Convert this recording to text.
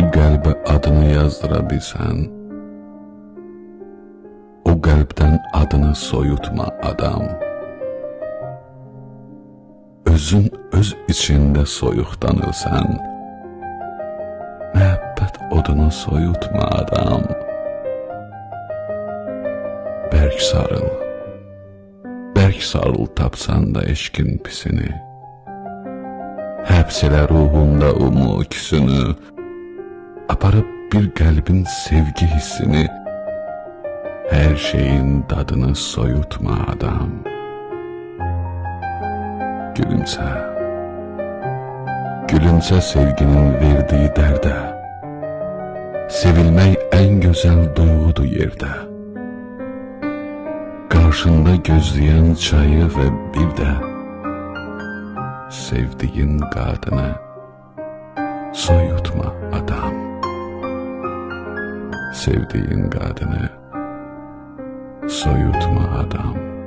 bir qəlbə adını yazdıra bilsən, o qəlbdən adını soyutma adam. Özün öz içində soyuqdanırsan, məhəbbət odunu soyutma adam. Bərk sarıl tapsan da eşkin pisini, həbs elə ruhunda umu küsünü, aparıb bir qəlbin sevgi hissini, hər şeyin dadını soyutma adam. Gülümsə sevginin verdiyi dərdə, sevilmək ən gözəl duyğudur yerdə. Qarşında gözləyən çayı və bir də sevdiyin qadını soyutma adam. Sevdiyin qadını soyutma adam.